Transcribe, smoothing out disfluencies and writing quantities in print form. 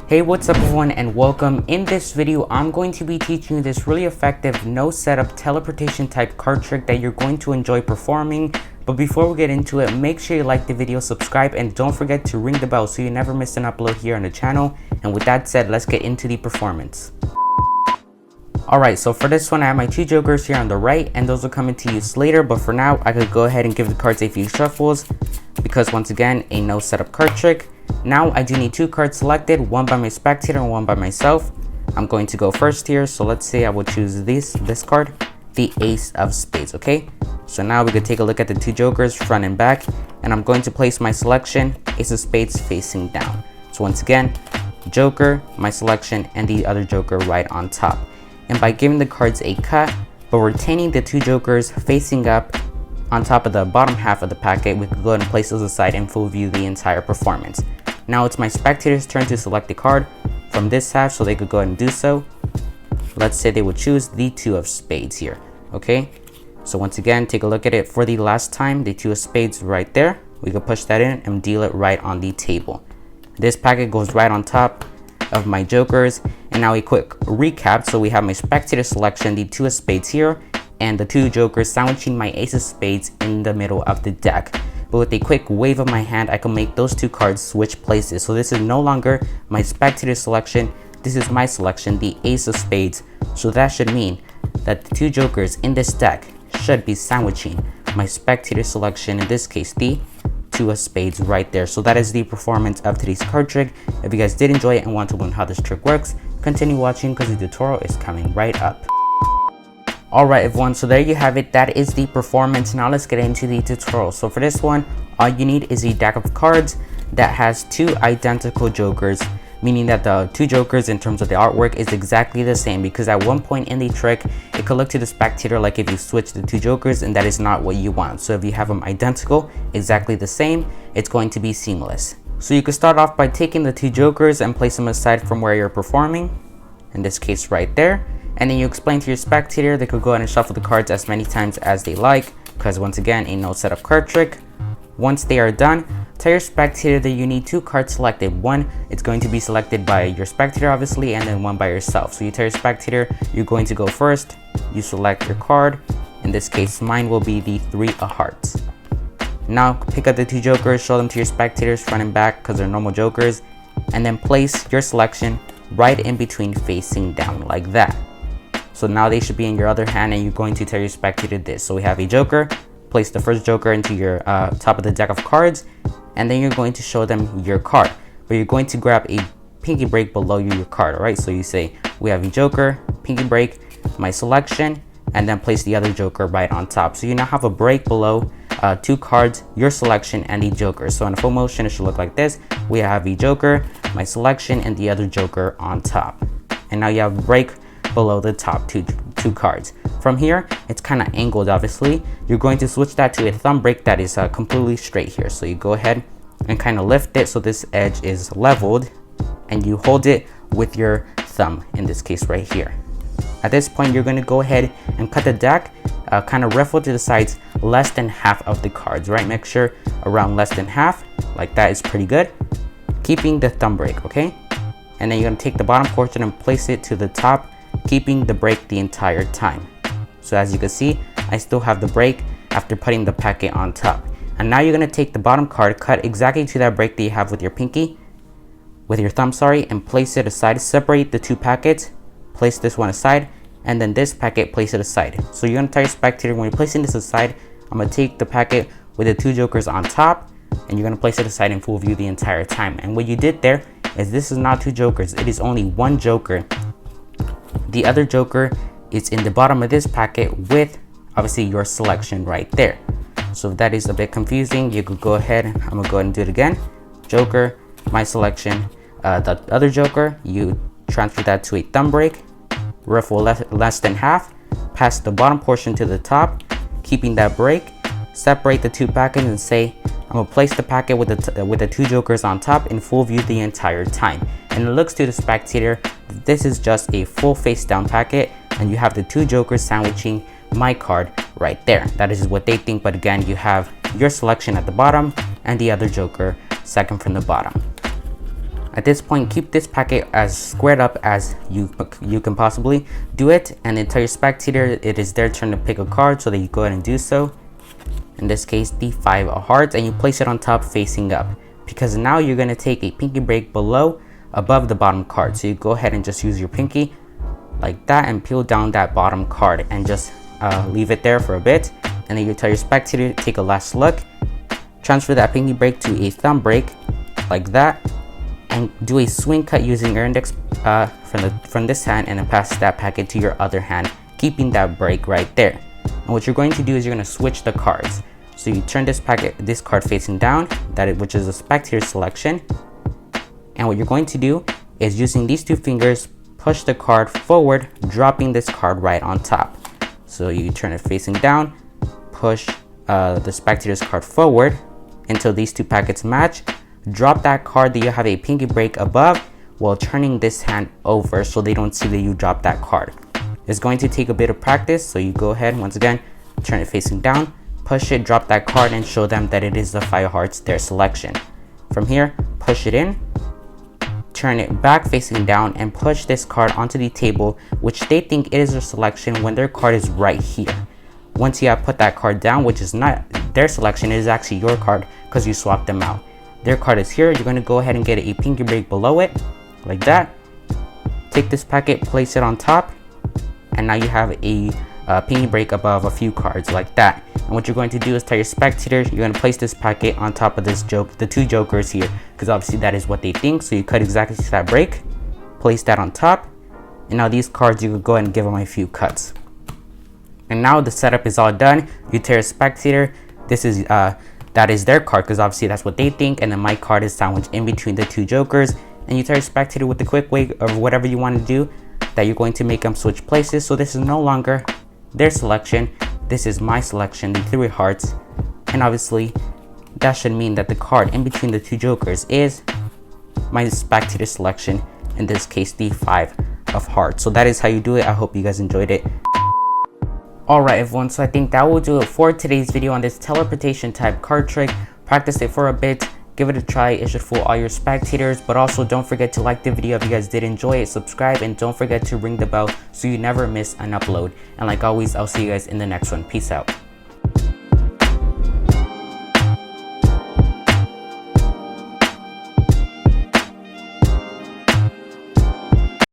Hey, what's up everyone and welcome. In this video, I'm going to be teaching you this really effective no setup teleportation type card trick that you're going to enjoy performing. But before we get into it, make sure you like the video, subscribe, and don't forget to ring the bell so you never miss an upload here on the channel. And with that said, let's get into the performance. Alright, so for this one, I have my two jokers here on the right, and those will come into use later. But for now, I could go ahead and give the cards a few shuffles because once again, a no setup card trick. Now I do need two cards selected, one by my spectator and one by myself. I'm going to go first here, so let's say I will choose this card, the Ace of Spades, okay? So now we could take a look at the two jokers front and back, and I'm going to place my selection, Ace of Spades, facing down. So once again, joker, my selection, and the other joker right on top. And by giving the cards a cut, but retaining the two jokers facing up on top of the bottom half of the packet, we could go ahead and place those aside and full view the entire performance. Now it's my spectator's turn to select a card from this half, so they could go ahead and do so. Let's say they would choose the Two of Spades here, okay? So once again, take a look at it for the last time, the Two of Spades right there. We could push that in and deal it right on the table. This packet goes right on top of my jokers. And now a quick recap. So we have my spectator selection, the Two of Spades here, and the two jokers sandwiching my Ace of Spades in the middle of the deck. But with a quick wave of my hand, I can make those two cards switch places. So this is no longer my spectator selection, this is my selection, the Ace of Spades. So that should mean that the two jokers in this deck should be sandwiching my spectator selection, in this case the Two of Spades right there. So that is the performance of today's card trick. If you guys did enjoy it and want to learn how this trick works, continue watching because the tutorial is coming right up. Alright everyone, so there you have it. That is the performance. Now let's get into the tutorial. So for this one, all you need is a deck of cards that has two identical jokers, meaning that the two jokers in terms of the artwork is exactly the same, because at one point in the trick, it could look to the spectator like if you switch the two jokers, and that is not what you want. So if you have them identical, exactly the same, it's going to be seamless. So you can start off by taking the two jokers and place them aside from where you're performing, in this case right there. And then you explain to your spectator they could go ahead and shuffle the cards as many times as they like, because once again, a no setup card trick. Once they are done, tell your spectator that you need two cards selected. One, it's going to be selected by your spectator obviously, and then one by yourself. So you tell your spectator you're going to go first, you select your card. In this case, mine will be the Three of Hearts. Now pick up the two jokers, show them to your spectators front and back because they're normal jokers, and then place your selection right in between facing down like that. So now they should be in your other hand, and you're going to tell your spectator this. So we have a joker, place the first joker into your top of the deck of cards, and then you're going to show them your card. But you're going to grab a pinky break below your card, all right? So you say, we have a joker, pinky break, my selection, and then place the other joker right on top. So you now have a break below two cards, your selection, and the joker. So in full motion, it should look like this. We have a joker, my selection, and the other joker on top. And now you have a break below the top two cards. From here, it's kind of angled obviously. You're going to switch that to a thumb break that is completely straight here. So you go ahead and kind of lift it so this edge is leveled, and you hold it with your thumb, in this case right here. At this point, you're going to go ahead and cut the deck, kind of ruffle to the sides less than half of the cards, right? Make sure around less than half, like that is pretty good. Keeping the thumb break, okay? And then you're going to take the bottom portion and place it to the top, keeping the break the entire time. So as you can see, I still have the break after putting the packet on top. And now you're going to take the bottom card, cut exactly to that break that you have with your pinky, with your thumb, sorry, and place it aside. Separate the two packets, place this one aside, and then this packet, place it aside. So you're going to tell your spectator, when you're placing this aside, I'm going to take the packet with the two jokers on top, and you're going to place it aside in full view the entire time. And what you did there is this is not two jokers, it is only one joker. The other joker is in the bottom of this packet with obviously your selection right there. So if that is a bit confusing, you could go ahead, I'm gonna go ahead and do it again. Joker, my selection, the other joker, you transfer that to a thumb break, ruffle less than half, pass the bottom portion to the top, keeping that break, separate the two packets and say, I'm gonna place the packet with the two jokers on top in full view the entire time. And it looks to the spectator, this is just a full face down packet, and you have the two jokers sandwiching my card right there. That is what they think, but again, you have your selection at the bottom and the other joker second from the bottom. At this point, keep this packet as squared up as you can possibly do it, and then tell your spectator it is their turn to pick a card, so that you go ahead and do so. In this case, the 5 of hearts, and you place it on top facing up, because now you're going to take a pinky break above the bottom card. So you go ahead and just use your pinky like that and peel down that bottom card and just leave it there for a bit, and then you tell your spectator to take a last look, transfer that pinky break to a thumb break like that, and do a swing cut using your index from this hand, and then pass that packet to your other hand, keeping that break right there. And what you're going to do is you're going to switch the cards. So you turn this card facing down, which is a spectator selection, and what you're going to do is, using these 2 fingers, push the card forward, dropping this card right on top. So you turn it facing down, push the spectator's card forward until these 2 packets match, drop that card that you have a pinky break above while turning this hand over so they don't see that you dropped that card. It's going to take a bit of practice, so you go ahead, once again, turn it facing down, push it, drop that card, and show them that it is the 5 hearts, their selection. From here, push it in, turn it back facing down, and push this card onto the table, which they think it is their selection when their card is right here. Once you have put that card down, which is not their selection, it is actually your card because you swapped them out. Their card is here. You're going to go ahead and get a pinky break below it, like that. Take this packet, place it on top, and now you have a pinky break above a few cards like that. And what you're going to do is tell your spectator you're going to place this packet on top of the 2 jokers here, because obviously that is what they think. So you cut exactly to that break, place that on top, and now these cards you could go ahead and give them a few cuts. And now the setup is all done. You tell your spectator this is that is their card, because obviously that's what they think, and then my card is sandwiched in between the 2 jokers. And you tell your spectator with the quick way of whatever you want to do that you're going to make them switch places. So this is no longer their selection, this is my selection, the 3 hearts, and obviously that should mean that the card in between the 2 jokers is my spectator selection, in this case the 5 of hearts. So that is how you do it. I hope you guys enjoyed it. Alright everyone, so I think that will do it for today's video on this teleportation type card trick. Practice it for a bit, give it a try. It should fool all your spectators, but also don't forget to like the video if you guys did enjoy it, subscribe, and don't forget to ring the bell so you never miss an upload. And like always, I'll see you guys in the next one. Peace out.